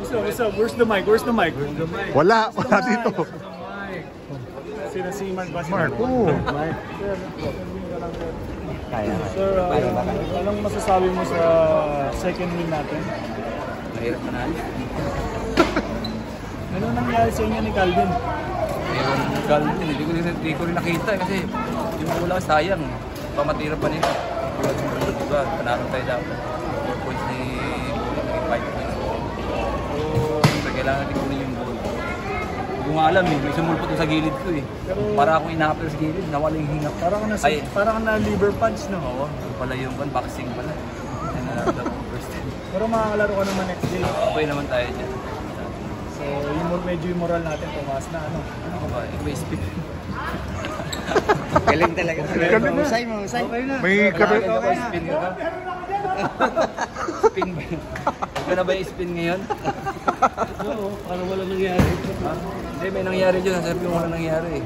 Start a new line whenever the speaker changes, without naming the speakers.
What's up? Where's the mic?
Wala dito.
Sino si Mark ba?
Mark, oo.
Sir, anong masasabi mo sa second win natin?
Mahirap manalo.
Ano nangyari sa inyo ni Calvin?
Yung Calvin, hindi ko rin nakita kasi yung wala sayang. Pamatira pa nila. Diba, panalo tayo dapat. 4 points ni naging 5 points. So, kailangan natin kunin yung goal. Hindi ko nga alam eh, may sumulpot sa gilid ko eh. Para akong inapel sa gilid, nawala yung hingap.
Parang na liver punch, no?
Oo, pala yung boxing pala. First time.
Pero makakalaro ka naman next day.
Okay naman tayo dyan.
So, medyo yung moral natin tumaas na, ano?
Ano ka ba? Iba spin.
Galing talaga. Mahusay.
May kape.
Spin ka ba? Spin ba? Ikaw na ba yung spin ngayon?
Oo, parang walang nangyari.
Hindi, may nangyari dyan. Sabi ko walang nangyari eh.